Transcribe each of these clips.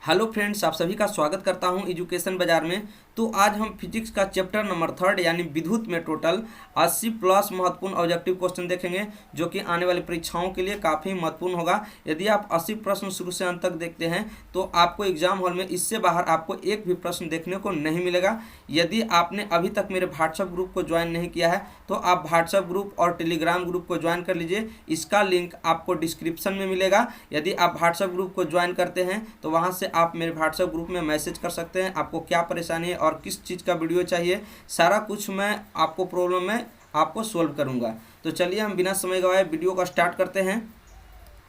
Hello friends, आप सभी का स्वागत करता हूं एजुकेशन बाजार में। तो आज हम फिजिक्स का चैप्टर नंबर 3 यानी विद्युत में टोटल 80 प्लस महत्वपूर्ण ऑब्जेक्टिव क्वेश्चन देखेंगे, जो कि आने वाली परीक्षाओं के लिए काफ़ी महत्वपूर्ण होगा। यदि आप 80 प्रश्न शुरू से अंत तक देखते हैं तो आपको एग्जाम हॉल में इससे बाहर आपको एक भी प्रश्न देखने को नहीं मिलेगा। यदि आपने अभी तक मेरे व्हाट्सएप ग्रुप को ज्वाइन नहीं किया है तो आप व्हाट्सएप ग्रुप और टेलीग्राम ग्रुप को ज्वाइन कर लीजिए। इसका लिंक आपको डिस्क्रिप्शन में मिलेगा। यदि आप व्हाट्सएप ग्रुप को ज्वाइन करते हैं तो वहाँ से आप मेरे व्हाट्सएप ग्रुप में मैसेज कर सकते हैं, आपको क्या परेशानी है और किस चीज़ का वीडियो चाहिए, सारा कुछ मैं आपको प्रॉब्लम में आपको सोल्व करूंगा। तो चलिए हम बिना समय गवाए वीडियो को स्टार्ट करते हैं।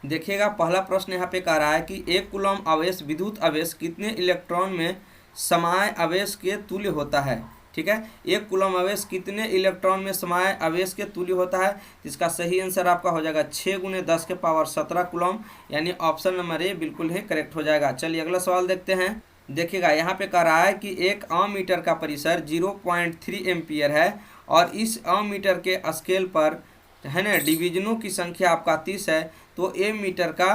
देखिएगा, पहला प्रश्न यहाँ पे कह रहा है कि एक कूलम आवेश विद्युत आवेश कितने इलेक्ट्रॉन में समाय आवेश के तुल्य होता है। ठीक है, एक कूलम आवेश कितने इलेक्ट्रॉन में समाय आवेश के तुल्य होता है। इसका सही आंसर आपका हो जाएगा 6 × 10⁻17 कूलम, यानी ऑप्शन नंबर ए बिल्कुल ही करेक्ट हो जाएगा। चलिए अगला सवाल देखते हैं। देखिएगा, यहाँ पे कह रहा है कि एक अमीटर का परिसर 0.3 एम्पियर है और इस अमीटर के स्केल पर है ना डिवीजनों की संख्या आपका 30 है, तो मीटर का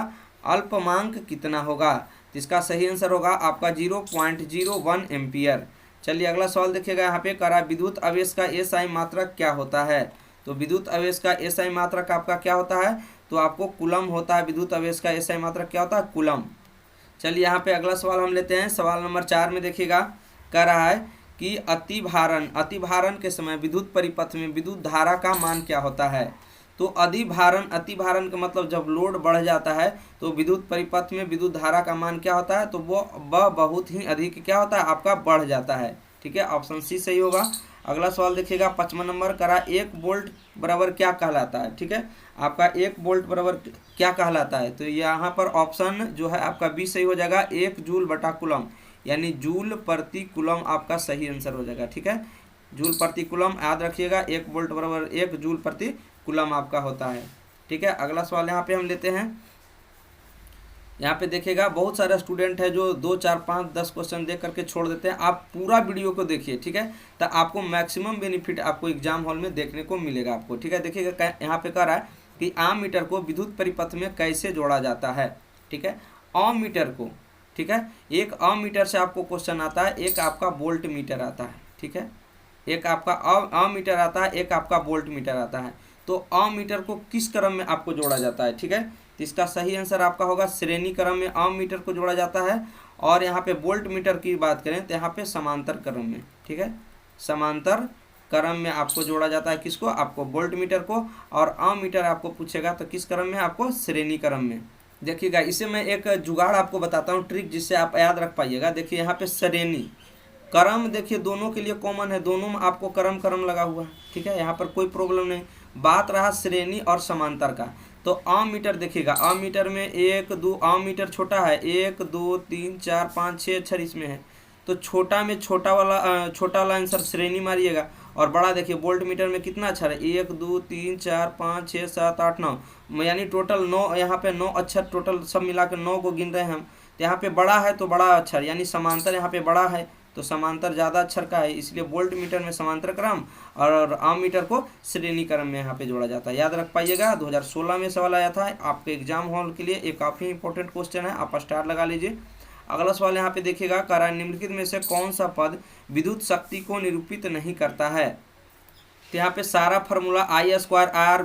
अल्पमांक कितना होगा। तो इसका सही आंसर होगा आपका 0.01 एम्पियर। चलिए अगला सवाल देखिएगा, यहाँ पे कह रहा है विद्युत आवेश का एसआई मात्रक क्या होता है। तो विद्युत आवेश का एसआई मात्रक आपका क्या होता है, तो आपको कूलम होता है। विद्युत आवेश का एसआई मात्रक क्या होता है, कूलम। चलिए यहाँ पे अगला सवाल हम लेते हैं। सवाल नंबर 4 में देखिएगा, कह रहा है कि अतिभारण के समय विद्युत परिपथ में विद्युत धारा का मान क्या होता है। तो अतिभारण का मतलब जब लोड बढ़ जाता है तो विद्युत परिपथ में विद्युत धारा का मान क्या होता है, तो वह बहुत ही अधिक क्या होता है, आपका बढ़ जाता है। ठीक है, ऑप्शन सी सही होगा। अगला सवाल देखिएगा, 5वां नंबर करा 1 वोल्ट बराबर क्या कहलाता है। ठीक है, आपका 1 वोल्ट बराबर क्या कहलाता है, तो यहाँ पर ऑप्शन जो है आपका बी सही हो जाएगा, 1 जूल बटा कूलम, यानी जूल प्रति कूलम आपका सही आंसर हो जाएगा। ठीक है, जूल प्रति कूलम याद रखिएगा, 1 वोल्ट बराबर 1 जूल प्रति कूलम आपका होता है। ठीक है, अगला सवाल यहाँ पे हम लेते हैं। यहाँ पे देखिएगा, बहुत सारे स्टूडेंट है जो 2, 4, 5, 10 क्वेश्चन देख करके छोड़ देते हैं। आप पूरा वीडियो को देखिए, ठीक है, तो आपको मैक्सिमम बेनिफिट आपको एग्जाम हॉल में देखने को मिलेगा आपको। ठीक है, देखिएगा यहाँ पे कह रहा है कि आममीटर को विद्युत परिपथ में कैसे जोड़ा जाता है। ठीक है, अमीटर को, ठीक है, एक अमीटर से आपको क्वेश्चन आता है, एक आपका वोल्ट मीटर आता है। ठीक है, एक आपका अमीटर आता है, एक आपका वोल्ट मीटर आता है। तो अमीटर को किस क्रम में आपको जोड़ा जाता है। ठीक है, तो इसका सही आंसर आपका होगा श्रेणी क्रम में अमीटर को जोड़ा जाता है। और यहाँ पे वोल्ट मीटर की बात करें तो यहाँ पे समांतर क्रम में, ठीक है, समांतर क्रम में आपको जोड़ा जाता है। किसको, आपको वोल्ट मीटर को। और अमीटर आपको पूछेगा तो किस क्रम में, आपको श्रेणी क्रम में। देखिएगा, इसे मैं एक जुगाड़ आपको बताता हूँ, ट्रिक, जिससे आप याद रख पाइएगा। देखिए यहाँ पे श्रेणी क्रम, देखिए दोनों के लिए कॉमन है, दोनों में आपको क्रम लगा हुआ है। ठीक है, यहाँ पर कोई प्रॉब्लम नहीं। बात रहा श्रेणी और समांतर का, तो अमीटर देखिएगा, अमीटर में 1, 2, अमीटर छोटा है, 1, 2, 3, 4, 5, 6 अक्षर इसमें है। तो छोटा में छोटा वाला आंसर श्रेणी मारिएगा। और बड़ा देखिए वोल्ट मीटर में कितना अक्षर है, 1, 2, 3, 4, 5, 6, 7, 8, 9, यानी टोटल 9, यहाँ पे 9 अक्षर टोटल सब मिलाकर 9 को गिन रहे हैं हम। तो यहाँ पे बड़ा है तो बड़ा अक्षर, यानी समांतर यहाँ पे बड़ा है तो समांतर ज़्यादा अक्षर का है, इसलिए वोल्ट मीटर में समांतर क्रम और अमीटर को श्रेणी क्रम में यहाँ पे जोड़ा जाता है। याद रख पाइएगा, 2016 में सवाल आया था आपके एग्जाम हॉल के लिए, एक काफ़ी इंपॉर्टेंट क्वेश्चन है, आप स्टार लगा लीजिए। अगला सवाल यहाँ पे देखिएगा, कह रहा है निम्नलिखित में से कौन सा पद विद्युत शक्ति को निरूपित नहीं करता है। तो यहाँ पे सारा फार्मूला I²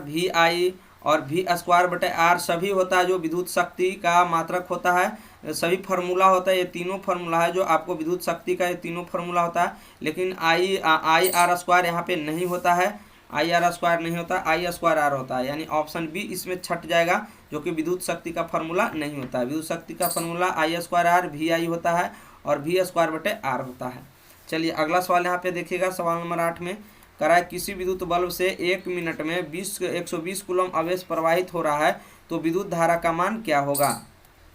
VI और V² सभी होता है जो विद्युत शक्ति का मात्रक होता है, सभी फार्मूला होता है। ये तीनों फार्मूला है जो आपको विद्युत शक्ति का, ये तीनों फार्मूला होता है। लेकिन IR² यहाँ पे नहीं होता है, IR² नहीं होता, I² होता है, यानी ऑप्शन बी इसमें छट जाएगा, जो कि विद्युत शक्ति का फार्मूला नहीं होता है। विद्युत शक्ति का फार्मूला I² VI होता है और V²/R होता है। चलिए अगला सवाल यहाँ पे देखिएगा, सवाल नंबर 8 में कह रहा है किसी विद्युत बल्ब से 1 मिनट में 120 कूलम आवेश प्रवाहित हो रहा है, तो विद्युत धारा का मान क्या होगा।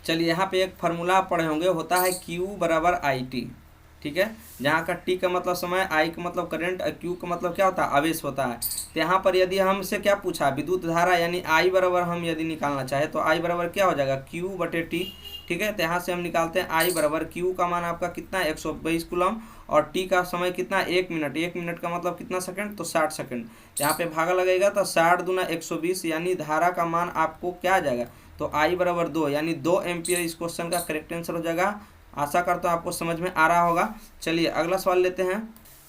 चलिए यहाँ पे एक फार्मूला आप पढ़े होंगे, होता है Q = IT। ठीक है, जहाँ का T का मतलब समय, I का मतलब करंट, Q का मतलब क्या होता है, आवेश होता है। तो यहाँ पर यदि हमसे क्या पूछा, विद्युत धारा, यानी I बराबर हम यदि निकालना चाहे तो I बराबर क्या हो जाएगा, Q/T। ठीक है, तो यहाँ से हम निकालते हैं I बराबर, Q का मान आपका कितना है 122 कूलम, और T का समय कितना, 1 मिनट। 1 मिनट का मतलब कितना सेकंड, तो 60 सेकंड। यहाँ पे भागा लगेगा तो 60 × 120, यानी धारा का मान आपको क्या आ जाएगा, तो I बराबर 2, यानी 2 एम्पियर इस क्वेश्चन का करेक्ट आंसर हो जाएगा। आशा करता हूँ आपको समझ में आ रहा होगा। चलिए अगला सवाल लेते हैं।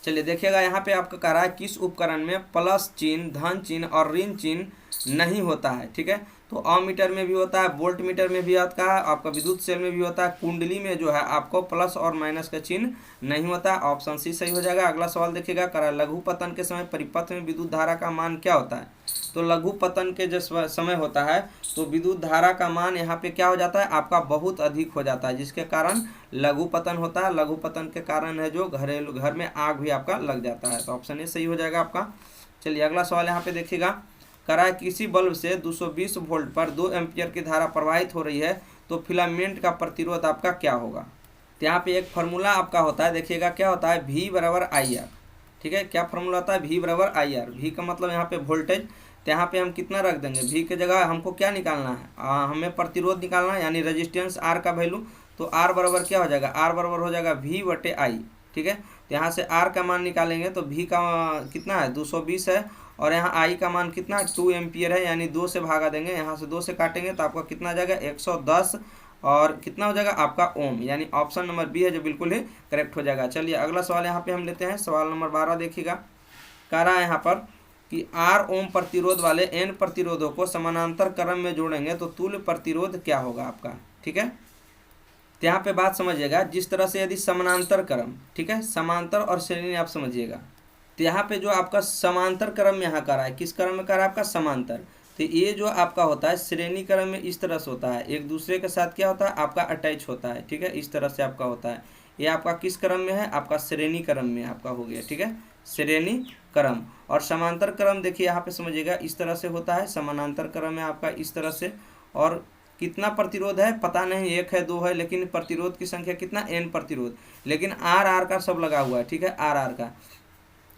चलिए देखिएगा, यहाँ पे आपका कह रहा है किस उपकरण में प्लस चिन्ह, धन चिन्ह और ऋण चिन्ह नहीं होता है। ठीक है, तो अमीटर में भी होता है, वोल्ट मीटर में भी आता है, आपका विद्युत सेल में भी होता है, कुंडली में जो है आपको प्लस और माइनस का चिन्ह नहीं होता। ऑप्शन सी सही हो जाएगा। अगला सवाल देखिएगा, कह रहा है लघु पतन के समय परिपथ में विद्युत धारा का मान क्या होता है। तो लघु पतन के जो समय होता है तो विद्युत धारा का मान यहाँ पे क्या हो जाता है, आपका बहुत अधिक हो जाता है, जिसके कारण लघु पतन होता है। लघु पतन के कारण है जो घरेलू घर में आग भी आपका लग जाता है। तो ऑप्शन ए सही हो जाएगा आपका। चलिए अगला सवाल यहाँ पे देखिएगा, कह रहा है किसी बल्ब से 220 वोल्ट पर 2 एम्पियर की धारा प्रवाहित हो रही है तो फिलामेंट का प्रतिरोध आपका क्या होगा। तो यहाँ पे एक फार्मूला आपका होता है, देखिएगा क्या होता है, V बराबर आई आर। ठीक है, क्या फार्मूला होता है, V बराबर आई आर। V का मतलब यहाँ पे वोल्टेज, तो यहाँ पे हम कितना रख देंगे, V की जगह हमको क्या निकालना है, हमें प्रतिरोध निकालना है, यानी रेजिस्टेंस R का वैल्यू। तो R बराबर क्या हो जाएगा, R बराबर हो जाएगा V बटे I। ठीक है, तो यहाँ से R का मान निकालेंगे तो V का कितना है 220 है, और यहाँ I का मान कितना है 2 एम्पियर है, यानी 2 से भागा देंगे, यहाँ से 2 से काटेंगे तो आपका कितना आ जाएगा 110, और कितना हो जाएगा आपका ओम, यानी ऑप्शन नंबर बी है जो बिल्कुल ही करेक्ट हो जाएगा। चलिए अगला सवाल यहाँ पे हम लेते हैं, सवाल नंबर 12 देखिएगा। कह रहा है यहाँ पर कि R ओम प्रतिरोध वाले N प्रतिरोधों को समानांतर क्रम में जोड़ेंगे तो तुल्य प्रतिरोध क्या होगा आपका। ठीक है, तो यहाँ पे बात समझिएगा, जिस तरह से यदि समानांतर क्रम, ठीक है, समांतर और श्रेणी आप समझिएगा। तो यहाँ पे जो आपका समांतर क्रम में यहाँ कर रहा है, किस क्रम में कर रहा है आपका समांतर, तो ये जो आपका होता है श्रेणी क्रम में इस तरह से होता है, एक दूसरे के साथ क्या होता है आपका अटैच होता है। ठीक है, इस तरह से आपका होता है। ये आपका किस क्रम में है, आपका श्रेणी क्रम में आपका हो गया। ठीक है, श्रेणी क्रम। और समांतर क्रम देखिए यहाँ पे समझिएगा, इस तरह से होता है, समानांतर क्रम में आपका इस तरह से। और कितना प्रतिरोध है पता नहीं, 1 है 2 है, लेकिन प्रतिरोध की संख्या कितना N प्रतिरोध, लेकिन R का सब लगा हुआ है। ठीक है, R का।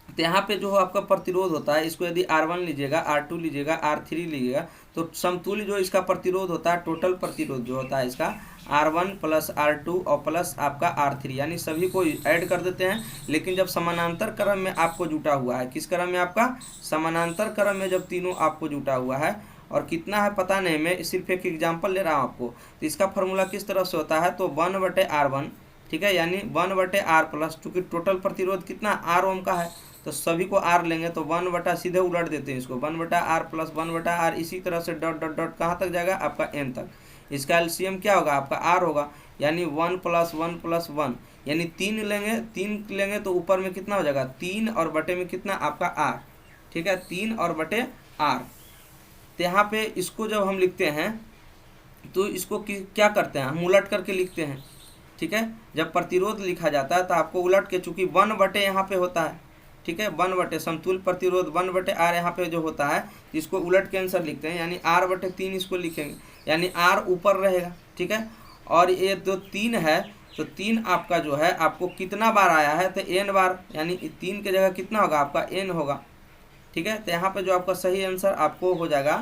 तो यहाँ पे जो आपका प्रतिरोध होता है, इसको यदि R1 लीजिएगा, R2 लीजिएगा, R3 लीजिएगा, तो समतुल्य जो इसका प्रतिरोध होता है, टोटल प्रतिरोध जो होता है इसका R1 प्लस R2 और प्लस आपका R3, यानी सभी को ऐड कर देते हैं। लेकिन जब समानांतर क्रम में आपको जुटा हुआ है, किस क्रम में आपका समानांतर क्रम में जब तीनों आपको जुटा हुआ है, और कितना है पता नहीं, मैं सिर्फ एक एग्जाम्पल ले रहा हूँ आपको। तो इसका फॉर्मूला किस तरह से होता है, तो 1/R1, ठीक है, यानी 1/R प्लस, चूँकि टोटल प्रतिरोध कितना R ओम का है तो सभी को R लेंगे तो 1 सीधे उलट देते हैं इसको, 1/R प्लस 1/R, इसी तरह से डॉट डॉट डॉट कहाँ तक जाएगा आपका N तक। इसका एलसीएम क्या होगा आपका R होगा, यानी 1 + 1 + 1, यानी 3 लेंगे तो ऊपर में कितना हो जाएगा 3 और बटे में कितना आपका R। ठीक है, 3 और बटे R। तो यहाँ पे इसको जब हम लिखते हैं तो इसको क्या करते हैं, हम उलट करके लिखते हैं। ठीक है, जब प्रतिरोध लिखा जाता है तो आपको उलट के, चूँकि 1 यहाँ पे होता है, ठीक है, 1 समतुल्य प्रतिरोध 1/R यहाँ पे जो होता है, इसको उलट के आंसर लिखते हैं, यानी R/3 इसको लिखेंगे, यानी R ऊपर रहेगा। ठीक है, और ये जो 3 है तो 3 आपका जो है आपको कितना बार आया है, तो N बार, यानी 3 की जगह कितना होगा आपका N होगा। ठीक है, तो यहाँ पे जो आपका सही आंसर आपको हो जाएगा,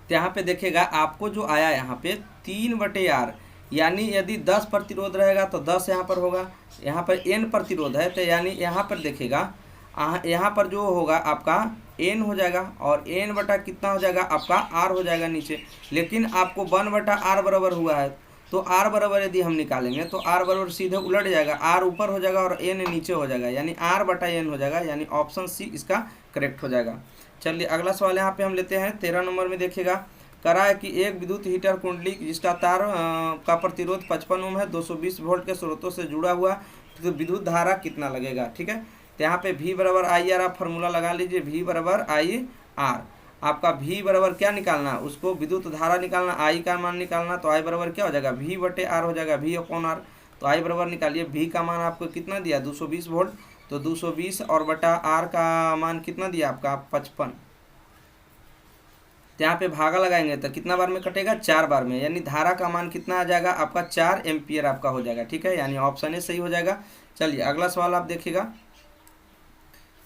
तो यहाँ पे देखिएगा आपको जो आया यहाँ पे 3/R, यानी यदि 10 प्रतिरोध रहेगा तो 10 यहाँ पर होगा, यहाँ पर N प्रतिरोध है तो यानी यहाँ पर देखिएगा, यहाँ पर जो होगा आपका N हो जाएगा, और N बटा कितना हो जाएगा आपका R हो जाएगा नीचे। लेकिन आपको 1/R बराबर हुआ है, तो R बराबर यदि हम निकालेंगे तो R बराबर सीधे उलट जाएगा, R ऊपर हो जाएगा और N नीचे हो जाएगा, यानी R/N हो जाएगा, यानी ऑप्शन सी इसका करेक्ट हो जाएगा। चलिए अगला सवाल यहाँ पे हम लेते हैं 13 नंबर में। देखिएगा, करा है कि एक विद्युत हीटर कुंडली जिसका तार का प्रतिरोध 55 ओम है, 220 वोल्ट के स्रोतों से जुड़ा हुआ, तो विद्युत धारा कितना लगेगा। ठीक है, तो यहाँ पे V बराबर आई आर आप फॉर्मूला लगा लीजिए, V बराबर आई आर। आपका V बराबर क्या निकालना, उसको विद्युत धारा निकालना, I का मान निकालना, तो I बराबर क्या हो जाएगा V/R हो जाएगा, V/R। तो I बराबर निकालिए, V का मान आपको कितना दिया 220 वोल्ट, तो 220 और बटा R का मान कितना दिया आपका 55। तो यहाँ पे भागा लगाएंगे तो कितना बार में कटेगा 4 बार में, यानी धारा का मान कितना आ जाएगा आपका 4 एम्पियर आपका हो जाएगा। ठीक है, यानी ऑप्शन ए सही हो जाएगा। चलिए अगला सवाल आप देखिएगा।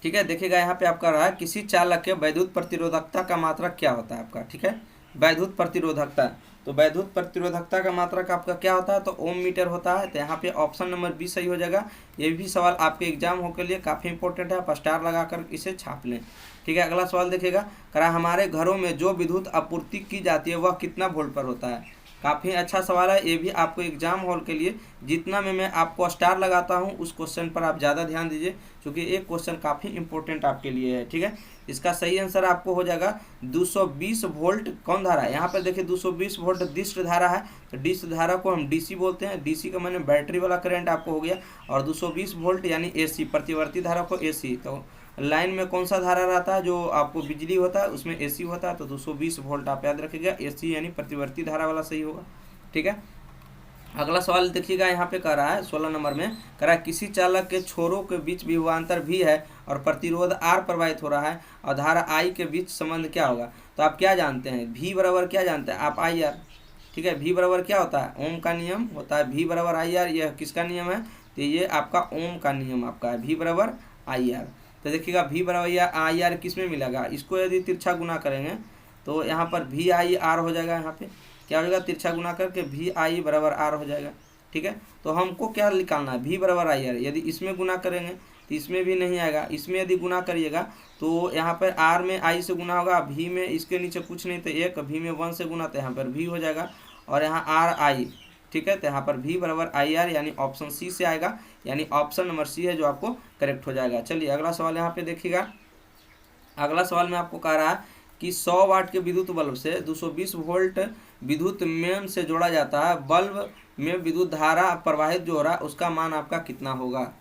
ठीक है, देखिएगा यहाँ पे आपका रहा किसी चालक के वैद्युत प्रतिरोधकता का मात्रक क्या होता है आपका। ठीक है, वैद्युत प्रतिरोधकता, तो वैद्युत प्रतिरोधकता का मात्रक आपका क्या होता है, तो ओम मीटर होता है। तो यहाँ पे ऑप्शन नंबर बी सही हो जाएगा। ये भी सवाल आपके एग्जाम हो के लिए काफ़ी इंपॉर्टेंट है, आप स्टार लगाकर इसे छाप लें। ठीक है, अगला सवाल देखिएगा, करा हमारे घरों में जो विद्युत आपूर्ति की जाती है वह कितना वोल्ट पर होता है। काफ़ी अच्छा सवाल है ये भी आपको एग्जाम हॉल के लिए। जितना में मैं आपको स्टार लगाता हूँ उस क्वेश्चन पर आप ज़्यादा ध्यान दीजिए, क्योंकि एक क्वेश्चन काफ़ी इंपॉर्टेंट आपके लिए है। ठीक है, इसका सही आंसर आपको हो जाएगा 220 वोल्ट कौन धारा है। यहाँ पर देखिए 220 वोल्ट डिस्क धारा है, तो डिस्क धारा को हम डीसी बोलते हैं। डीसी का मैंने बैटरी वाला करंट आपको हो गया, और 220 वोल्ट यानी एसी, प्रतिवर्ती धारा को एसी। तो लाइन में कौन सा धारा रहता है, जो आपको बिजली होता है उसमें एसी होता है, तो 220 वोल्ट आप याद रखिएगा, एसी यानी प्रतिवर्ती धारा वाला सही होगा। ठीक है, अगला सवाल देखिएगा, यहाँ पे कह रहा है 16 नंबर में कह रहा है किसी चालक के छोरों के बीच विभवांतर भी है और प्रतिरोध आर प्रवाहित हो रहा है और धारा आई के बीच संबंध क्या होगा। तो आप क्या जानते हैं, भी बराबर क्या जानते हैं आप, आई आर। ठीक है, भी बराबर क्या होता है, ओम का नियम होता है, भी बराबर आई आर। यह किसका नियम है, तो ये आपका ओम का नियम आपका है, भी बराबर आई आर। तो देखिएगा भी बराबर आई आर किस में मिलेगा, इसको यदि तिरछा गुना करेंगे तो यहाँ पर भी आई आर हो जाएगा। यहाँ पे क्या हो जाएगा, तिरछा गुना करके भी आई बराबर आर हो जाएगा। ठीक है, तो हमको क्या निकालना है, भी बराबर आई आर। यदि इसमें गुना करेंगे तो इसमें भी नहीं आएगा, इसमें यदि गुना करिएगा तो यहाँ पर आर में आई से गुना होगा, भी में इसके नीचे कुछ नहीं तो एक, भी में 1 से गुना तो यहाँ पर भी हो जाएगा, और यहाँ आर आई। ठीक है, तो यहाँ पर भी बराबर आई आर यानी ऑप्शन सी से आएगा, यानी ऑप्शन नंबर सी है जो आपको करेक्ट हो जाएगा। चलिए अगला सवाल यहाँ पे देखिएगा। अगला सवाल में आपको कह रहा है कि 100 वाट के विद्युत बल्ब से 220 वोल्ट विद्युत मेन से जोड़ा जाता है, बल्ब में विद्युत धारा प्रवाहित जो हो रहा है उसका मान आपका कितना होगा।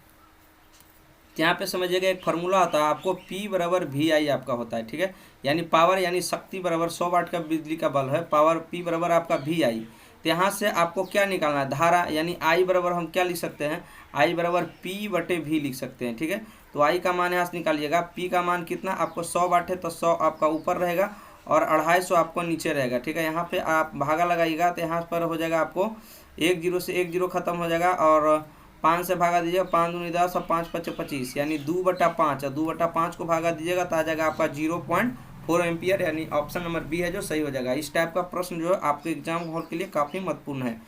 यहाँ पे समझिएगा एक फार्मूला होता है आपको, P बराबर वी आई आपका होता है। ठीक है, यानी पावर यानी शक्ति बराबर 100 वाट का बिजली का बल्ब है, पावर P बराबर आपका वी आई। तो यहाँ से आपको क्या निकालना है, धारा, यानी I बराबर हम क्या लिख सकते हैं, I बराबर P बटे V लिख सकते हैं। ठीक है, तो I का मान यहाँ से निकालिएगा, P का मान कितना आपको 100 वाट है, तो 100 आपका ऊपर रहेगा और 250 आपको नीचे रहेगा। ठीक है, यहाँ पे आप भागा लगाइएगा तो यहाँ पर हो जाएगा आपको 1 0 से 1 0 खत्म हो जाएगा, और 5 से भागा दीजिएगा, 5 दूनी 10 और 5 5 25, यानी 2/5, और 2/5 को भागा दीजिएगा तो आ जाएगा आपका 0.4 एम्पियर, यानी ऑप्शन नंबर बी है जो सही हो जाएगा। इस टाइप का प्रश्न जो है आपके एग्जाम हॉल के लिए काफ़ी महत्वपूर्ण है।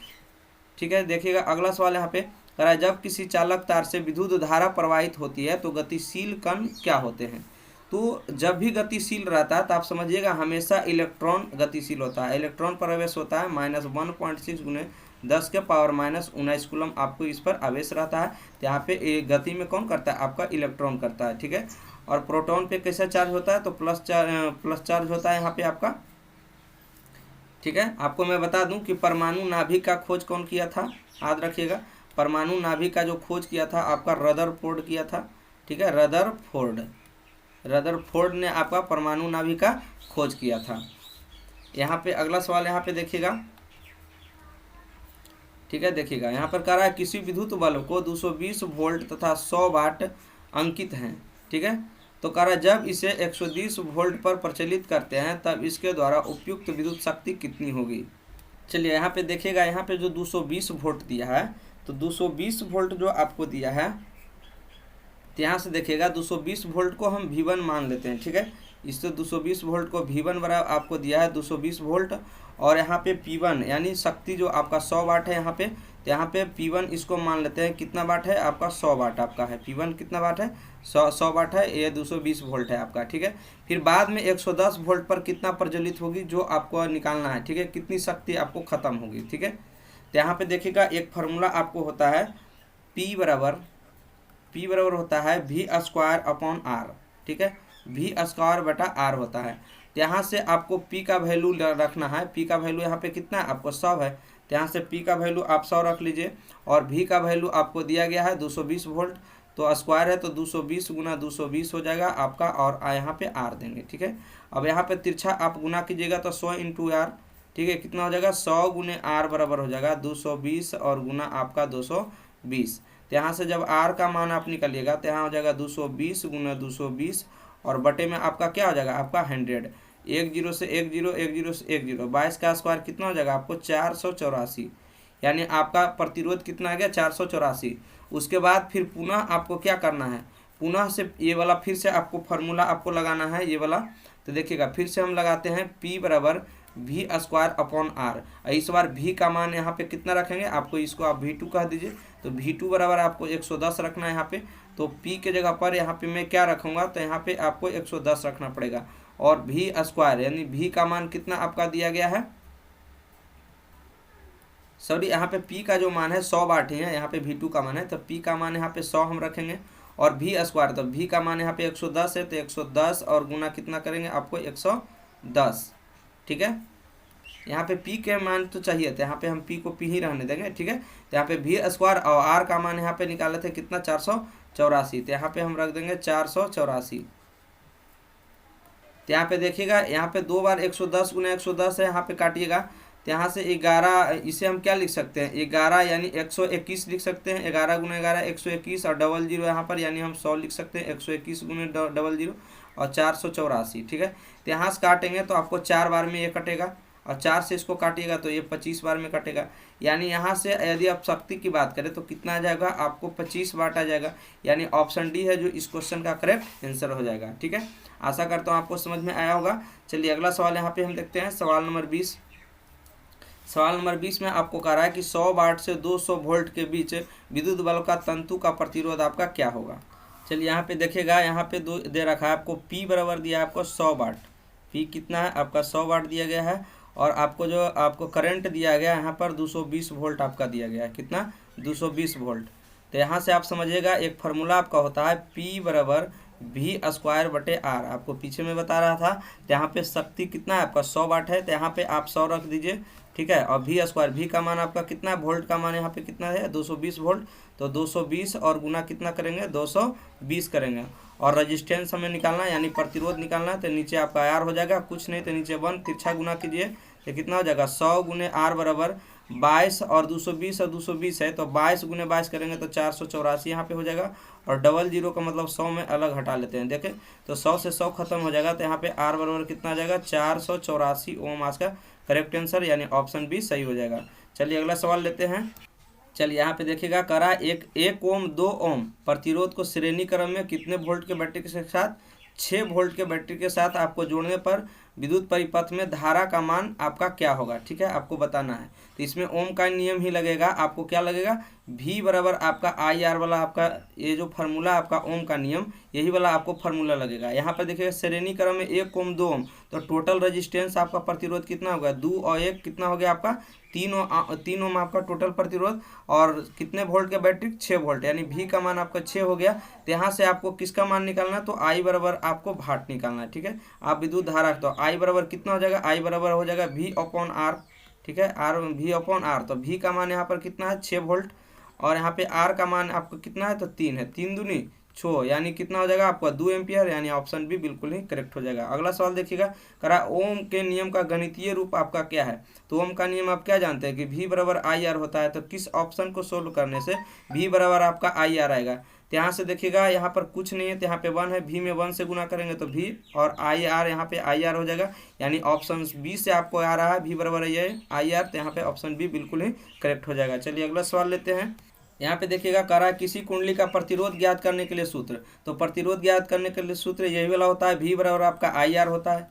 ठीक है, देखिएगा अगला सवाल यहाँ पे कह रहा है जब किसी चालक तार से विद्युत धारा प्रवाहित होती है तो गतिशील कण क्या होते हैं। तो जब भी गतिशील रहता है तो आप समझिएगा हमेशा इलेक्ट्रॉन गतिशील होता है। इलेक्ट्रॉन प्रवेश होता है -1.6 गुने 10 के पावर -19 कूलम आपको इस पर आवेश रहता है। तो यहाँ पे गति में कौन करता है, आपका इलेक्ट्रॉन करता है। ठीक है, और प्रोटॉन पे कैसा चार्ज होता है, तो प्लस चार्ज होता है यहाँ पे आपका। ठीक है, आपको मैं बता दूं कि परमाणु नाभिक का खोज कौन किया था, याद रखिएगा। परमाणु नाभिक का जो खोज किया था आपका रदरफोर्ड किया था। ठीक है, रदरफोर्ड ने आपका परमाणु नाभिक का खोज किया था। यहाँ पे अगला सवाल यहाँ पे देखिएगा। ठीक है, देखिएगा यहाँ पर कह रहा है किसी विद्युत बल्ब को 220 वोल्ट तथा 100 वाट अंकित हैं। ठीक है, तो कह रहा है जब इसे 120 वोल्ट पर प्रचलित करते हैं तब इसके द्वारा उपयुक्त विद्युत शक्ति कितनी होगी। चलिए यहाँ पे देखिएगा, यहाँ पे जो 220 वोल्ट दिया है, तो 220 वोल्ट जो आपको दिया है, तो यहाँ से देखिएगा 220 वोल्ट को हम V1 मान लेते हैं। ठीक है, इससे 220 वोल्ट को V1 बराबर आपको दिया है 220 वोल्ट, और यहाँ पे P1 यानी शक्ति जो आपका 100 वाट है यहाँ पे, तो यहाँ पे P1 इसको मान लेते हैं कितना वाट है आपका, 100 वाट आपका है। P1 कितना वाट है, 100 वाट है, ये 220 वोल्ट है आपका। ठीक है, फिर बाद में 110 वोल्ट पर कितना प्रज्वलित होगी जो आपको निकालना है। ठीक है, कितनी शक्ति आपको खत्म होगी। ठीक है, तो यहाँ पे देखिएगा एक फार्मूला आपको होता है P बराबर होता है V² R। ठीक है, V² बटा R होता है। तो यहाँ से आपको P का वैल्यू रखना है। P का वैल्यू यहाँ पे कितना है आपको 100 है, तो यहाँ से P का वैल्यू आप 100 रख लीजिए, और V का वैल्यू आपको दिया गया है 220 वोल्ट, तो स्क्वायर है तो 220 गुना 220 हो जाएगा आपका, और यहाँ पे R देंगे। ठीक है, अब यहाँ पे तिरछा आप गुना कीजिएगा तो 100 × R। ठीक है, कितना हो जाएगा 100 गुने R बराबर हो जाएगा 220 और गुना आपका 220। तो यहाँ से जब R का मान आप निकालिएगा तो यहाँ हो जाएगा 220 गुना 220, और बटे में आपका क्या हो जाएगा आपका 100। 1 0 से 1 0, 1 0 से 1 0, 22 का स्क्वायर कितना हो जाएगा आपको 484, यानी आपका प्रतिरोध कितना आ गया 484। उसके बाद फिर पुनः आपको क्या करना है, पुनः से ये वाला फिर से आपको फार्मूला आपको लगाना है ये वाला। तो देखिएगा फिर से हम लगाते हैं P बराबर V² R। इस बार V का मान यहाँ पे कितना रखेंगे, आपको इसको आप V2 कह दीजिए, तो V2 बराबर आपको 110 रखना है यहाँ पे। तो P के जगह पर यहाँ पे मैं क्या रखूँगा, तो यहाँ पे आपको 110 रखना पड़ेगा, और V² यानी V का मान कितना आपका दिया गया है, सॉरी, यहाँ पे P का जो मान है 100 वाट ही है, यहाँ पे V2 का मान है, तो P का मान यहाँ पे 100 हम रखेंगे और V स्क्वायर, तो V का मान यहाँ पे 110 है, तो 110 और गुना कितना करेंगे आपको 110, ठीक है। यहाँ पे P के मान तो चाहिए, तो यहाँ पे हम P को P ही रहने देंगे, ठीक है। तो यहाँ पे V स्क्वायर और R का मान यहाँ पे निकाले थे कितना 484, तो यहाँ पे हम रख देंगे 484। तो यहाँ पे देखिएगा, यहाँ पे 2 बार 110 गुना 110 है, यहाँ पे काटिएगा, तो यहाँ से 11, इसे हम क्या लिख सकते हैं 11 यानी 121 लिख सकते हैं, 11 गुना 11 121 और डबल जीरो यहाँ पर यानी हम 100 लिख सकते हैं, 121 गुने डबल जीरो और 484, ठीक है। तो यहाँ से काटेंगे तो आपको 4 बार में ये कटेगा और 4 से इसको काटिएगा तो ये 25 बार में कटेगा, यानी यहाँ से यदि आप शक्ति की बात करें तो कितना आ जाएगा आपको 25 वाट आ जाएगा, यानी ऑप्शन डी है जो इस क्वेश्चन का करेक्ट आंसर हो जाएगा, ठीक है। आशा करता हूँ आपको समझ में आया होगा। चलिए अगला सवाल यहाँ पे हम देखते हैं, सवाल नंबर 20। सवाल नंबर 20 में आपको कह रहा है कि 100 वाट से 200 वोल्ट के बीच विद्युत बल्ब का तंतु का प्रतिरोध आपका क्या होगा। चलिए यहाँ पे देखिएगा, यहाँ पे दे रखा है आपको P बराबर दिया है आपको 100 वाट, P कितना है आपका 100 वाट दिया गया है और आपको जो आपको करंट दिया गया है यहाँ पर 220 वोल्ट आपका दिया गया है, कितना 220 वोल्ट। तो यहाँ से आप समझिएगा एक फार्मूला आपका होता है P बराबर V स्क्वायर बटे R, आपको पीछे में बता रहा था। तो यहाँ पे शक्ति कितना है आपका 100 वाट है, तो यहाँ पे आप 100 रख दीजिए, ठीक है। और V स्क्वायर, V का मान आपका कितना है, वोल्ट का मान यहाँ पे कितना है 220 वोल्ट, तो 220 और गुना कितना करेंगे 220 करेंगे और रजिस्टेंस हमें निकालना है यानी प्रतिरोध निकालना है, तो नीचे आपका R हो जाएगा, कुछ नहीं तो नीचे 1 तिरछा गुना कीजिए तो कितना हो जाएगा 100 गुने R बराबर 22 और 220 और 220 है, तो 22 गुने 22 करेंगे तो 484 यहाँ पे हो जाएगा और डबल जीरो का मतलब 100 में अलग हटा लेते हैं, देखें तो 100 से 100 खत्म हो जाएगा, तो यहाँ पे R बराबर कितना आ जाएगा 484 ओम आज का करेक्ट आंसर यानी ऑप्शन बी सही हो जाएगा। चलिए अगला सवाल लेते हैं। चलिए यहाँ पे देखिएगा, करा एक ओम 2 ओम प्रतिरोध को श्रेणी क्रम में कितने वोल्ट के बैटरी के साथ 6 वोल्ट के बैटरी के साथ आपको जोड़ने पर विद्युत परिपथ में धारा का मान आपका क्या होगा, ठीक है, आपको बताना है। तो इसमें ओम का नियम ही लगेगा, आपको क्या लगेगा V बराबर आपका IR वाला आपका ये जो फार्मूला आपका ओम का नियम यही वाला आपको फार्मूला लगेगा। यहाँ पर देखिएगा श्रेणी क्रम में 1 ओम 2 ओम, तो टोटल रेजिस्टेंस आपका प्रतिरोध कितना होगा 2 और 1 कितना हो गया आपका 3 ओम आपका टोटल प्रतिरोध और कितने वोल्ट का बैटरी 6 वोल्ट, यानी V का मान आपका 6 हो गया। तो यहाँ से आपको किसका मान निकालना है तो I बराबर आपको भाट निकालना है, ठीक है। आप विद्युत धारा तो I बराबर कितना हो जाएगा, I बराबर हो जाएगा V अपॉन R, ठीक है, V अपॉन R, तो V का मान यहाँ पर कितना है 6 वोल्ट और यहाँ पे R का मान आपको कितना है तो 3 है, 3 दूनी 6 यानी कितना हो जाएगा आपका 2 एम्पियर, यानी ऑप्शन बी बिल्कुल ही करेक्ट हो जाएगा। अगला सवाल देखिएगा, करा ओम के नियम का गणितीय रूप आपका क्या है। तो ओम का नियम आप क्या जानते हैं कि V बराबर IR होता है, तो किस ऑप्शन को सोल्व करने से V बराबर आपका IR आएगा। तो यहाँ से देखिएगा यहाँ पर कुछ नहीं है, तो यहाँ पे 1 है, V में 1 से गुना करेंगे तो V और IR यहाँ पे IR हो जाएगा, यानी ऑप्शन बी से आपको आ रहा है V बराबर IR, तो यहाँ पे ऑप्शन बी बिल्कुल ही करेक्ट हो जाएगा। चलिए अगला सवाल लेते हैं। यहाँ पे देखिएगा, करा किसी कुंडली का प्रतिरोध ज्ञात करने के लिए सूत्र, तो प्रतिरोध ज्ञात करने के लिए सूत्र यही वाला होता है, V बराबर आपका IR होता है,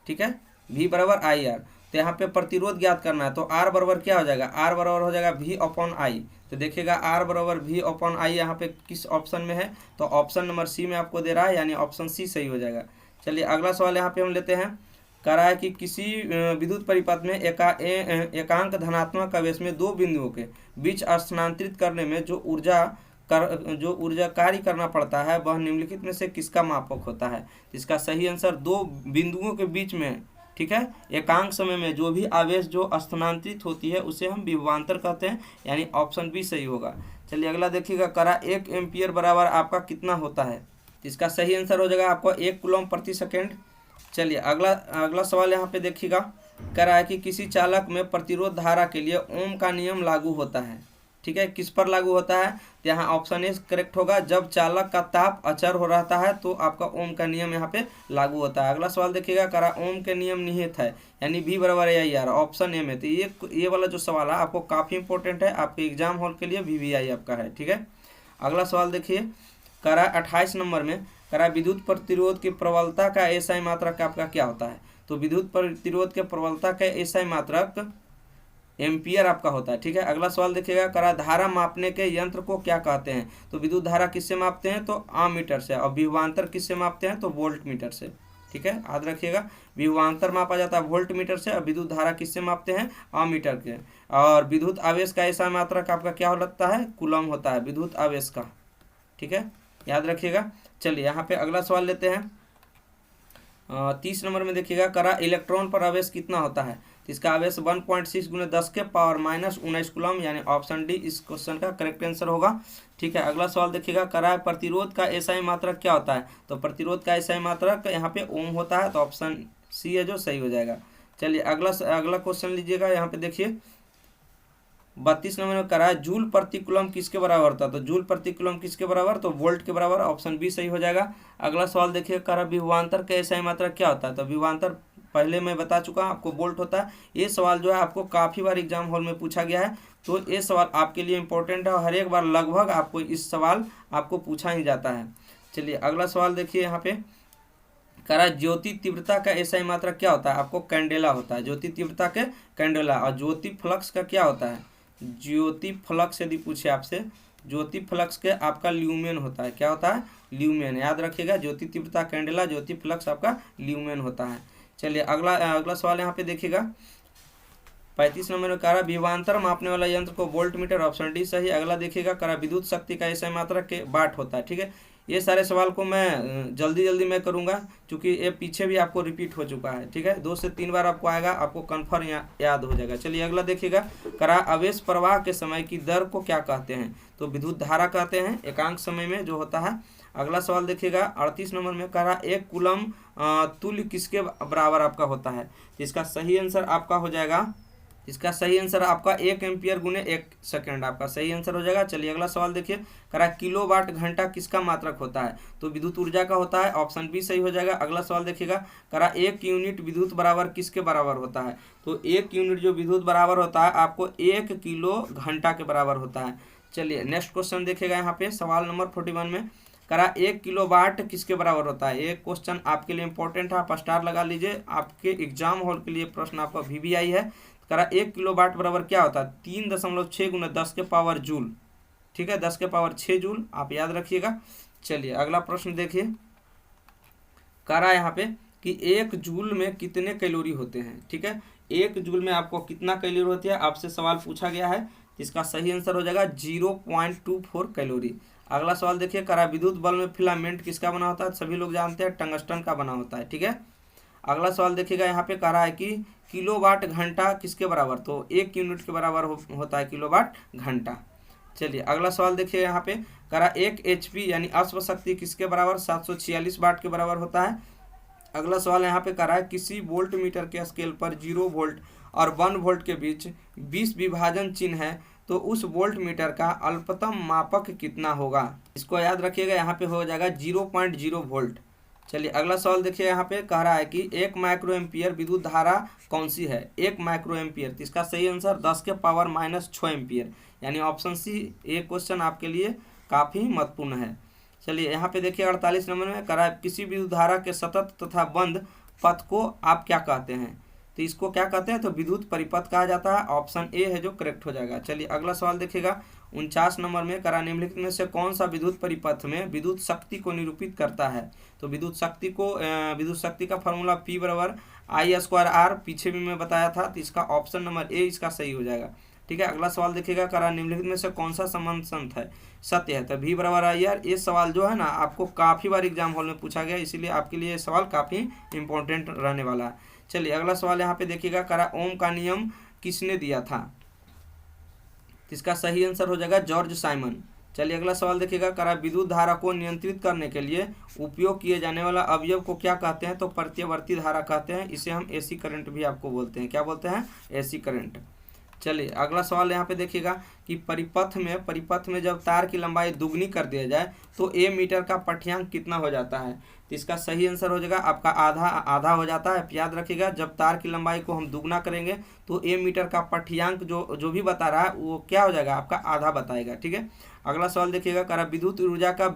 ठीक है, V बराबर IR। तो यहाँ पे प्रतिरोध ज्ञात करना है, तो R बराबर क्या हो जाएगा, R बराबर हो जाएगा V अपॉन I। तो देखिएगा R बराबर V अपॉन I यहाँ पे किस ऑप्शन में है, तो ऑप्शन नंबर सी में आपको दे रहा है, यानी ऑप्शन सी सही हो जाएगा। चलिए अगला सवाल यहाँ पे हम लेते हैं, कह रहा है कि किसी विद्युत परिपथ में एकांक धनात्मक आवेश में 2 बिंदुओं के बीच स्थानांतरित करने में जो ऊर्जा कार्य करना पड़ता है वह निम्नलिखित में से किसका मापक होता है। इसका सही आंसर 2 बिंदुओं के बीच में, ठीक है, एकांक समय में जो भी आवेश जो स्थानांतरित होती है उसे हम विभवांतर कहते हैं, यानी ऑप्शन बी सही होगा। चलिए अगला देखिएगा, करा 1 एम्पियर बराबर आपका कितना होता है। इसका सही आंसर हो जाएगा आपको 1 कूलम प्रति सेकेंड। चलिए अगला सवाल यहाँ पे देखिएगा, कह रहा है कि किसी चालक में प्रतिरोध धारा के लिए ओम का नियम लागू होता है, ठीक है, किस पर लागू होता है, तो यहाँ ऑप्शन ए करेक्ट होगा, जब चालक का ताप अचर हो रहता है तो आपका ओम का नियम यहाँ पे लागू होता है। अगला सवाल देखिएगा, कह रहा ओम के नियम निहित है, यानी V बराबर IR, ऑप्शन ए में। तो ये वाला जो सवाल है आपको काफ़ी इंपॉर्टेंट है, आपके एग्जाम हॉल के लिए VVI आपका है, ठीक है। अगला सवाल देखिए, कह रहा 28 नंबर में, कह रहा विद्युत प्रतिरोध की प्रबलता का SI मात्रक आपका क्या होता है। तो विद्युत प्रतिरोध के प्रबलता का SI मात्रक एम्पियर आपका होता है, ठीक है। अगला सवाल देखिएगा, करा धारा मापने के यंत्र को क्या कहते हैं। तो विद्युत धारा किससे मापते हैं तो आममीटर से, और विभवांतर किससे मापते हैं तो वोल्ट मीटर से, ठीक है। ठीक है, याद रखिएगा। विभवांतर मापा जाता है वोल्ट मीटर से और विद्युत धारा किससे मापते हैं, अमीटर के। और विद्युत आवेश का ऐसा मात्रक आपका क्या लगता है, कूलम होता है विद्युत आवेश का, ठीक है, याद रखिएगा। चलिए यहाँ पे अगला सवाल लेते हैं। 30 नंबर में देखिएगा, करा इलेक्ट्रॉन पर आवेश कितना होता है, तो इसका आवेश 1.6 × 10 के पावर -19 कूलम, यानी ऑप्शन डी इस क्वेश्चन का करेक्ट आंसर होगा, ठीक है। अगला सवाल देखिएगा, करा प्रतिरोध का एसआई मात्रक क्या होता है, तो प्रतिरोध का एसआई मात्रक यहाँ पे ओम होता है, तो ऑप्शन सी है जो सही हो जाएगा। चलिए अगला क्वेश्चन लीजिएगा, यहाँ पे देखिए 32 नंबर में करा जूल प्रति कूलम किसके बराबर होता है, तो जूल प्रति कूलम किसके बराबर, तो वोल्ट के बराबर, ऑप्शन बी सही हो जाएगा। अगला सवाल देखिए, करा विभवांतर का एसआई मात्रक क्या होता है, तो विभवांतर पहले मैं बता चुका हूँ आपको, वोल्ट होता है। ये सवाल जो है आपको काफ़ी बार एग्जाम हॉल में पूछा गया है, तो ये सवाल आपके लिए इंपॉर्टेंट है और हर एक बार लगभग आपको इस सवाल आपको पूछा ही जाता है। चलिए अगला सवाल देखिए, यहाँ पे करा ज्योति तीव्रता का एसआई मात्रक क्या होता है, आपको कैंडेला होता है, ज्योति तीव्रता के कैंडेला। और ज्योति फ्लक्स का क्या होता है, ज्योति फ्लक्स यदि पूछे आपसे, ज्योति फ्लक्स के आपका ल्यूमेन होता है, क्या होता है, ल्यूमेन, याद रखिएगा। ज्योति तीव्रता कैंडेला, ज्योति फ्लक्स आपका ल्यूमेन होता है। चलिए अगला सवाल यहाँ पे देखिएगा, 35 नंबर में करा विभवांतर मापने वाला यंत्र को वोल्ट मीटर, ऑप्शन डी सही। अगला देखिएगा, करा विद्युत शक्ति का एसआई मात्रक के वाट होता है, ठीक है। ये सारे सवाल को मैं जल्दी मैं करूँगा क्योंकि ये पीछे भी आपको रिपीट हो चुका है, ठीक है, 2 से 3 बार आपको आएगा, आपको कन्फर्म याद हो जाएगा। चलिए अगला देखिएगा, करा आवेश प्रवाह के समय की दर को क्या कहते हैं, तो विद्युत धारा कहते हैं, एकांक समय में जो होता है। अगला सवाल देखिएगा 38 नंबर में, करा 1 कूलम तुल्य किसके बराबर आपका होता है, इसका सही आंसर आपका हो जाएगा, इसका सही आंसर आपका 1 एम्पियर × 1 सेकंड आपका सही आंसर हो जाएगा। चलिए अगला सवाल देखिए, करा किलोवाट घंटा किसका मात्रक होता है, तो विद्युत ऊर्जा का होता है, ऑप्शन बी सही हो जाएगा। अगला सवाल देखिएगा, करा 1 यूनिट विद्युत बराबर किसके बराबर होता है, तो 1 यूनिट जो विद्युत बराबर होता है आपको 1 किलो घंटा के बराबर होता है। चलिए नेक्स्ट क्वेश्चन देखिएगा, यहाँ पे सवाल नंबर 41 में, करा 1 किलोवाट किसके बराबर होता है। एक क्वेश्चन आपके लिए इंपॉर्टेंट है, आप स्टार लगा लीजिए, आपके एग्जाम हॉल के लिए प्रश्न आपका VVI है। करा 1 किलोवाट बराबर क्या होता है, 3.6 × 10 के पावर जूल, ठीक है, 10 के पावर 6 जूल, आप याद रखिएगा। चलिए अगला प्रश्न देखिए, करा यहाँ पे कि 1 जूल में कितने कैलोरी होते हैं, ठीक है, 1 जूल में आपको कितना कैलोरी होती है, आपसे सवाल पूछा गया है, इसका सही आंसर हो जाएगा 0.24 कैलोरी। अगला सवाल देखिए, करा विद्युत बल्ब में फिलामेंट किसका बना होता है, सभी लोग जानते हैं टंगस्टन का बना होता है, ठीक है। अगला सवाल देखिएगा, यहाँ पे कह रहा है कि किलोवाट घंटा किसके बराबर, तो 1 यूनिट के बराबर होता है किलोवाट घंटा। चलिए अगला सवाल देखिए, यहाँ पे कह रहा 1 HP यानी अश्व शक्ति किसके बराबर, 746 वाट के बराबर होता है। अगला सवाल यहाँ पे कह रहा है किसी वोल्ट मीटर के स्केल पर 0 वोल्ट और 1 वोल्ट के बीच 20 विभाजन चिन्ह है, तो उस वोल्ट मीटर का अल्पतम मापक कितना होगा, इसको याद रखिएगा, यहाँ पे हो जाएगा 0.0 वोल्ट। चलिए अगला सवाल देखिए, यहाँ पे कह रहा है कि 1 माइक्रो एम्पियर विद्युत धारा कौन सी है, 1 माइक्रो एम्पियर, तो इसका सही आंसर 10 के पावर -6 एम्पियर, यानी ऑप्शन सी। ये क्वेश्चन आपके लिए काफ़ी महत्वपूर्ण है। चलिए यहाँ पे देखिए 48 नंबर में कह रहा है किसी विद्युत धारा के सतत तथा बंद पथ को आप क्या कहते हैं, तो इसको क्या कहते हैं, तो विद्युत परिपथ कहा जाता है, ऑप्शन ए है जो करेक्ट हो जाएगा। चलिए अगला सवाल देखिएगा 49 नंबर में, करा निम्नलिखित में से कौन सा विद्युत परिपथ में विद्युत शक्ति को निरूपित करता है, तो विद्युत शक्ति का फॉर्मूला P = I²R, पीछे भी मैं बताया था, तो इसका ऑप्शन नंबर ए इसका सही हो जाएगा, ठीक है। अगला सवाल देखिएगा, करा निम्नलिखित में से कौन सा संबंध सत्य है, तो V = IR। ये सवाल जो है ना आपको काफ़ी बार एग्जाम हॉल में पूछा गया, इसीलिए आपके लिए ये सवाल काफ़ी इंपॉर्टेंट रहने वाला है। चलिए अगला सवाल यहाँ पे देखिएगा, करा ओम का नियम किसने दिया था, इसका सही आंसर हो जाएगा जॉर्ज साइमन। चलिए अगला सवाल देखिएगा, करा विद्युत धारा को नियंत्रित करने के लिए उपयोग किए जाने वाला अवयव को क्या कहते हैं, तो प्रत्यावर्ती धारा कहते हैं, इसे हम AC करंट भी आपको बोलते हैं, क्या बोलते हैं, AC करंट। चलिए अगला सवाल यहाँ पे देखिएगा कि परिपथ में जब तार की लंबाई दुगनी कर दिया जाए तो A मीटर का पठ्यांक कितना हो जाता है, तो इसका सही आंसर हो जाएगा आपका आधा हो जाता है। याद रखिएगा, जब तार की लंबाई को हम दुगना करेंगे तो A मीटर का पठ्यांक जो भी बता रहा है वो क्या हो जाएगा, आपका आधा बताएगा, ठीक है। अगला सवाल देखिएगा, करा विद्युत ऊर्जा का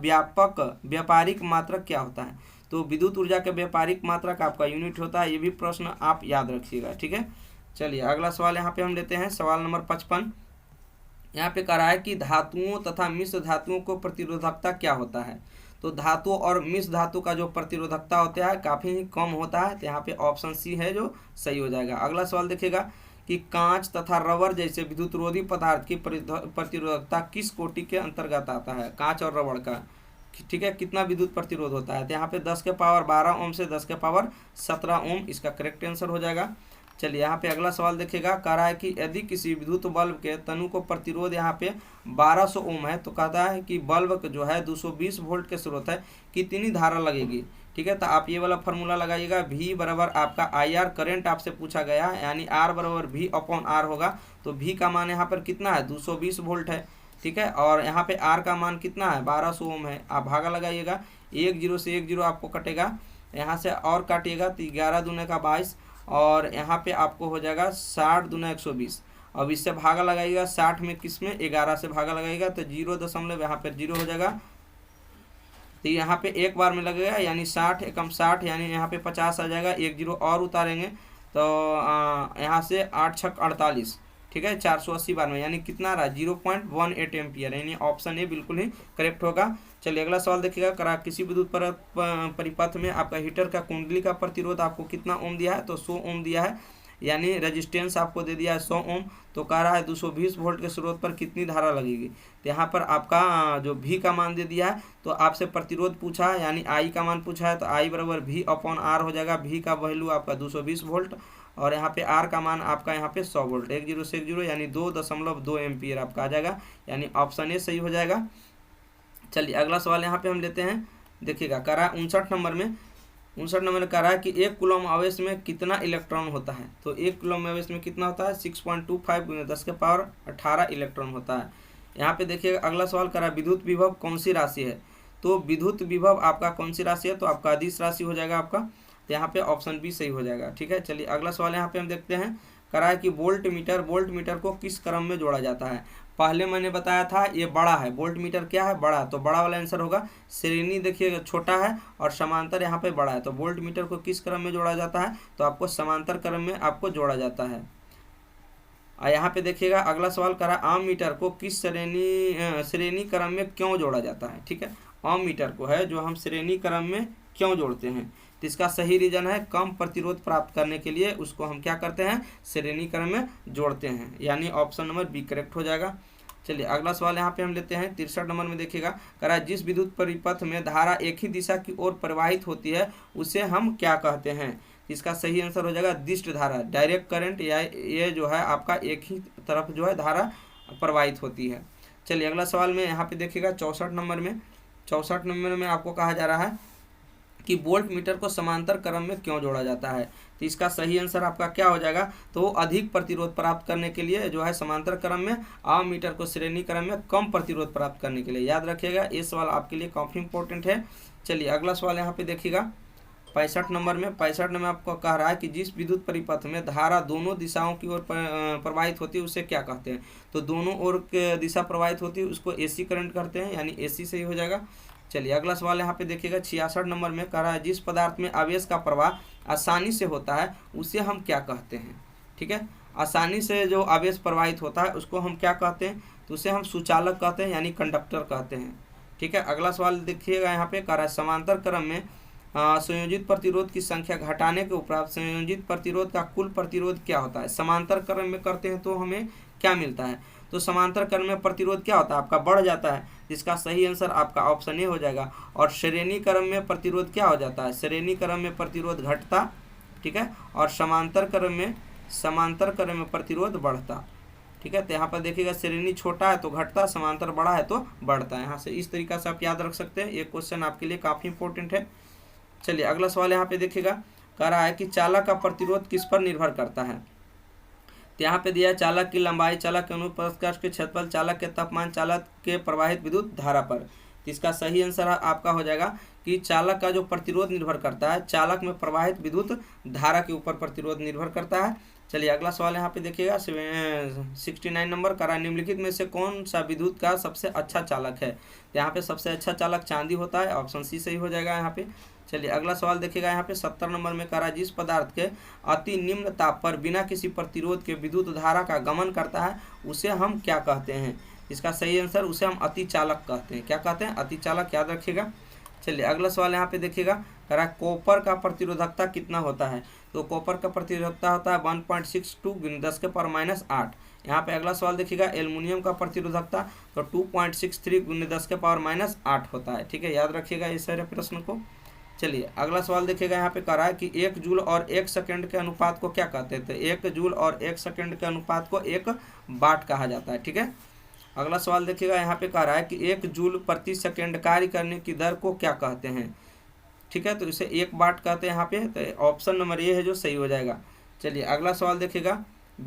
व्यापारिक मात्रक क्या होता है, तो विद्युत ऊर्जा के व्यापारिक मात्रक आपका यूनिट होता है, ये भी प्रश्न आप याद रखिएगा, ठीक है। चलिए अगला सवाल यहाँ पे हम लेते हैं, सवाल नंबर 55। यहाँ पे कह रहा है कि धातुओं तथा मिश्र धातुओं को प्रतिरोधकता क्या होता है, तो धातु और मिश्र धातु का जो प्रतिरोधकता होता है काफ़ी ही कम होता है। तो यहाँ पे ऑप्शन सी है जो सही हो जाएगा। अगला सवाल देखिएगा कि कांच तथा रबर जैसे विद्युतरोधी पदार्थ की प्रतिरोधकता किस कोटि के अंतर्गत आता है। कांच और रबर का, ठीक है, कितना विद्युत प्रतिरोध होता है। तो यहाँ पे 10 के पावर 12 ओम से 10 के पावर 17 ओम इसका करेक्ट आंसर हो जाएगा। चलिए यहाँ पे अगला सवाल देखिएगा, कह रहा है कि यदि किसी विद्युत बल्ब के तनु को प्रतिरोध यहाँ पे 1200 ओम है, तो कहता है कि बल्ब जो है 220 वोल्ट के स्रोत है, कितनी धारा लगेगी। ठीक है, तो आप ये वाला फार्मूला लगाइएगा, V बराबर आपका IR करंट आपसे पूछा गया है, यानी R बराबर V/R होगा। तो V का मान यहाँ पर कितना है, 220 वोल्ट है। ठीक है, और यहाँ पे R का मान कितना है, 1200 ओम है। आप भागा लगाइएगा, 1 0 से 1 0 आपको कटेगा, यहाँ से और काटिएगा तो 11 दूने का 22, और यहाँ पे आपको हो जाएगा 60 दूना 120। अब इससे भागा लगाइएगा, 60 में किस में, 11 से भागा लगाइएगा तो 0 यहाँ पर 0 हो जाएगा। तो यहाँ पे एक बार में लगेगा, यानी 60 एकम 60, यानी यहाँ पे 50 आ जाएगा। 1 0 और उतारेंगे तो यहाँ से 8 6 48, ठीक है, 480 बार में, यानी कितना रहा, 0.18 एम्पियर, यानी ऑप्शन ए बिल्कुल ही करेक्ट होगा। चलिए अगला सवाल देखिएगा, करा किसी विद्युत परिपथ में आपका हीटर का कुंडली का प्रतिरोध आपको कितना ओम दिया है, तो 100 ओम दिया है, यानी रेजिस्टेंस आपको दे दिया है 100 ओम। तो कह रहा है 220 वोल्ट के स्रोत पर कितनी धारा लगेगी। तो यहाँ पर आपका जो V का मान दे दिया है, तो आपसे प्रतिरोध पूछा है, यानी I का मान पूछा है, तो I बराबर V/R हो जाएगा। V का वैल्यू आपका 220 वोल्ट, और यहाँ पे R का मान आपका यहाँ पे 100 वोल्ट, 1 0 से 1 0, यानी 2.2 एम्पियर आपका आ जाएगा, यानी ऑप्शन ए सही हो जाएगा। चलिए अगला सवाल यहाँ पे हम लेते हैं, देखिएगा, कह रहा है 59 नंबर में कह रहा है कि 1 कूलम आवेश में कितना इलेक्ट्रॉन होता है। तो 1 कूलम आवेश में कितना होता है, 6.25 × 10 के पावर 18 इलेक्ट्रॉन होता है। यहाँ पे देखिएगा अगला सवाल कह रहा है विद्युत विभव कौन सी राशि है। तो विद्युत विभव आपका कौन सी राशि है, तो आपका अदिश राशि हो जाएगा आपका। तो यहाँ पे ऑप्शन बी सही हो जाएगा। ठीक है, चलिए अगला सवाल यहाँ पे हम देखते हैं, कह रहा है कि वोल्ट मीटर को किस क्रम में जोड़ा जाता है। पहले मैंने बताया था ये बड़ा है, वोल्ट मीटर क्या है, बड़ा, तो बड़ा वाला आंसर होगा। श्रेणी देखिएगा छोटा है और समांतर यहाँ पे बड़ा है, तो वोल्ट मीटर को किस क्रम में जोड़ा जाता है, तो आपको समांतर क्रम में आपको जोड़ा जाता है। यहाँ पे देखिएगा अगला सवाल करा आम मीटर को किस श्रेणी क्रम में क्यों जोड़ा जाता है। ठीक है, आम मीटर को है जो हम श्रेणी क्रम में क्यों जोड़ते हैं, तो इसका सही रीजन है कम प्रतिरोध प्राप्त करने के लिए उसको हम क्या करते हैं, श्रेणी क्रम में जोड़ते हैं, यानी ऑप्शन नंबर बी करेक्ट हो जाएगा। चलिए अगला सवाल यहाँ पे हम लेते हैं 63 नंबर में, देखिएगा, कह रहा है जिस विद्युत परिपथ में धारा एक ही दिशा की ओर प्रवाहित होती है उसे हम क्या कहते हैं। इसका सही आंसर हो जाएगा दिष्ट धारा, डायरेक्ट करंट, या ये जो है आपका एक ही तरफ जो है धारा प्रवाहित होती है। चलिए अगला सवाल में यहाँ पे देखिएगा 64 नंबर में आपको कहा जा रहा है कि वोल्ट मीटर को समांतर क्रम में क्यों जोड़ा जाता है। तो इसका सही आंसर आपका क्या हो जाएगा, तो अधिक प्रतिरोध प्राप्त करने के लिए जो है समांतर क्रम में, आम मीटर को श्रेणी क्रम में कम प्रतिरोध प्राप्त करने के लिए। याद रखिएगा ये सवाल आपके लिए काफ़ी इंपॉर्टेंट है। चलिए अगला सवाल यहाँ पे देखिएगा 65 नंबर में आपको कह रहा है कि जिस विद्युत परिपथ में धारा दोनों दिशाओं की ओर प्रवाहित होती है उसे क्या कहते हैं। तो दोनों ओर के दिशा प्रवाहित होती है उसको AC करंट कहते हैं, यानी AC सही हो जाएगा। चलिए अगला सवाल यहाँ पे देखिएगा 66 नंबर में कह रहा है जिस पदार्थ में आवेश का प्रवाह आसानी से होता है उसे हम क्या कहते हैं। ठीक है, आसानी से जो आवेश प्रवाहित होता है उसको हम क्या कहते हैं, तो उसे हम सुचालक कहते हैं, यानी कंडक्टर कहते हैं। ठीक है, अगला सवाल देखिएगा यहाँ पे कह रहा है समांतर क्रम में संयोजित प्रतिरोध की संख्या घटाने के उपरांत संयोजित प्रतिरोध का कुल प्रतिरोध क्या होता है। समांतर क्रम में करते हैं तो हमें क्या मिलता है, तो समांतर क्रम में प्रतिरोध क्या होता है, आपका बढ़ जाता है, जिसका सही आंसर आपका ऑप्शन ए हो जाएगा। और श्रेणी क्रम में प्रतिरोध क्या हो जाता है, श्रेणी क्रम में प्रतिरोध घटता, ठीक है, और समांतर क्रम में प्रतिरोध बढ़ता। ठीक है, तो यहाँ पर देखिएगा श्रेणी छोटा है तो घटता, समांतर बड़ा है तो बढ़ता है। यहाँ से इस तरीका से आप याद रख सकते हैं, ये क्वेश्चन आपके लिए काफ़ी इंपॉर्टेंट है। चलिए अगला सवाल यहाँ पे देखिएगा, कह रहा है कि चालक का प्रतिरोध किस पर निर्भर करता है। तो यहाँ पे दिया है चालक की लंबाई, चालक के अनुप्रस्थ के क्षेत्रफल, चालक के तापमान, चालक के प्रवाहित विद्युत धारा पर। तो इसका सही आंसर आपका हो जाएगा कि चालक का जो प्रतिरोध निर्भर करता है, चालक में प्रवाहित विद्युत धारा के ऊपर प्रतिरोध निर्भर करता है। चलिए अगला सवाल यहाँ पे देखिएगा 69 नंबर, कह रहा है निम्नलिखित में से कौन सा विद्युत का सबसे अच्छा चालक है। तो यहाँ पे सबसे अच्छा चालक चांदी होता है, ऑप्शन सी सही हो जाएगा यहाँ पे। चलिए अगला सवाल देखिएगा यहाँ पे 70 नंबर में, कह रहा है जिस पदार्थ के अति निम्न ताप पर बिना किसी प्रतिरोध के विद्युत धारा का गमन करता है उसे हम क्या कहते हैं। इसका सही आंसर उसे हम अति चालक कहते हैं। क्या कहते हैं, अति चालक, याद रखिएगा। चलिए अगला सवाल यहाँ पे देखिएगा, करा कॉपर का प्रतिरोधकता कितना होता है। तो कॉपर का प्रतिरोधकता होता है 1.62 × 10⁻8। यहाँ पे अगला सवाल देखिएगा, एल्युमिनियम का प्रतिरोधकता तो 2.63 × 10⁻8 होता है। ठीक है, याद रखिएगा इस सारे प्रश्न को। चलिए अगला सवाल देखिएगा, यहाँ पे करा है कि 1 जूल और 1 सेकंड के अनुपात को क्या कहते हैं। तो 1 जूल और 1 सेकंड के अनुपात को 1 वाट कहा जाता है। ठीक है, अगला सवाल देखिएगा, यहाँ पे कह रहा है कि 1 जूल प्रति सेकंड कार्य करने की दर को क्या कहते हैं। ठीक है, तो इसे 1 वाट कहते हैं यहाँ पे। तो ऑप्शन नंबर ए है जो सही हो जाएगा। चलिए अगला सवाल देखिएगा,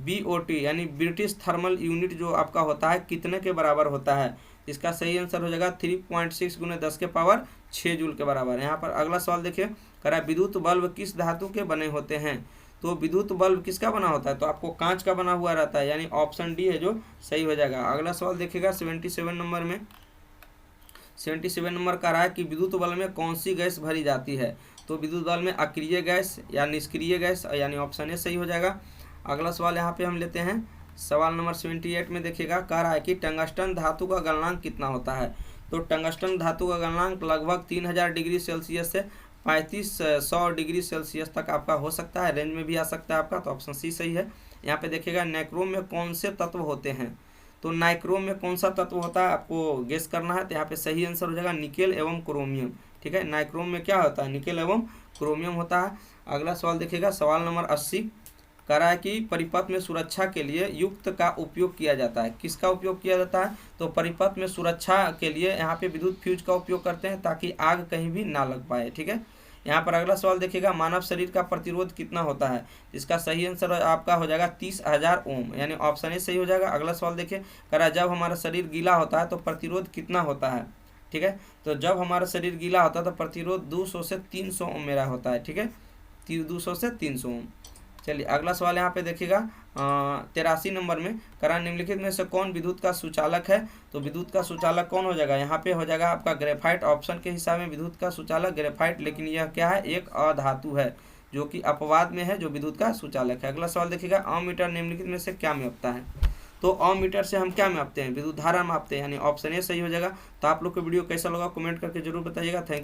BOT यानी ब्रिटिश थर्मल यूनिट जो आपका होता है कितने के बराबर होता है। इसका सही आंसर हो जाएगा 3.6 × 10⁻6 जूल के बराबर। यहाँ पर अगला सवाल देखिए, करा विद्युत बल्ब किस धातु के बने होते हैं। तो विद्युत बल्ब किसका बना होता है, तो आपको कांच का बना हुआ रहता है, यानी ऑप्शन डी है जो सही हो जाएगा। अगला सवाल देखिएगा 77 नंबर में, 77 नंबर का रहा है कि विद्युत बल्ब में कौन सी गैस भरी जाती है। तो विद्युत बल्ब में अक्रिय गैस या निष्क्रिय गैस, यानी ऑप्शन ए सही हो जाएगा। अगला सवाल यहाँ पे हम लेते हैं सवाल नंबर 78 में देखिएगा, कह रहा है कि टंगस्टन धातु का गलनांक कितना होता है। तो टंगस्टन धातु का गलनांक लगभग 3000 डिग्री सेल्सियस से 3500 डिग्री सेल्सियस तक आपका हो सकता है, रेंज में भी आ सकता है आपका। तो ऑप्शन सी सही है। यहाँ पे देखिएगा, नाइक्रोम में कौन से तत्व होते हैं। तो नाइक्रोम में कौन सा तत्व होता है आपको गेस करना है। तो यहाँ पे सही आंसर हो जाएगा निकेल एवं क्रोमियम। ठीक है, नाइक्रोम में क्या होता है, निकेल एवं क्रोमियम होता है। अगला सवाल देखिएगा सवाल नंबर 80, कह रहा है कि परिपथ में सुरक्षा के लिए युक्त का उपयोग किया जाता है। किसका उपयोग किया जाता है, तो परिपथ में सुरक्षा के लिए यहाँ पे विद्युत फ्यूज का उपयोग करते हैं ताकि आग कहीं भी ना लग पाए। ठीक है, यहाँ पर अगला सवाल देखिएगा, मानव शरीर का प्रतिरोध कितना होता है। इसका सही आंसर आपका हो जाएगा 30,000 ओम, यानी ऑप्शन ए सही हो जाएगा। अगला सवाल देखिए, कह रहा है जब हमारा शरीर गीला होता है तो प्रतिरोध कितना होता है। ठीक है, तो जब हमारा शरीर गीला होता है तो प्रतिरोध 200 से 300 ओम मेरा होता है। ठीक है, 200 से 300 ओम। चलिए अगला सवाल यहाँ पे देखिएगा 83 नंबर में, करा निम्नलिखित में से कौन विद्युत का सुचालक है। तो विद्युत का सुचालक कौन हो जाएगा, यहाँ पे हो जाएगा आपका ग्रेफाइट। ऑप्शन के हिसाब में विद्युत का सुचालक ग्रेफाइट, लेकिन यह क्या है, एक अधातु है जो कि अपवाद में है जो विद्युत का सुचालक है। अगला सवाल देखिएगा, अमीटर निम्नलिखित में से क्या मापता है। तो अमीटर से हम क्या मापते हैं, विद्युत धारा मापते हैं, यानी ऑप्शन ए सही हो जाएगा। तो आप लोग को वीडियो कैसा लगा कमेंट करके जरूर बताइएगा। थैंक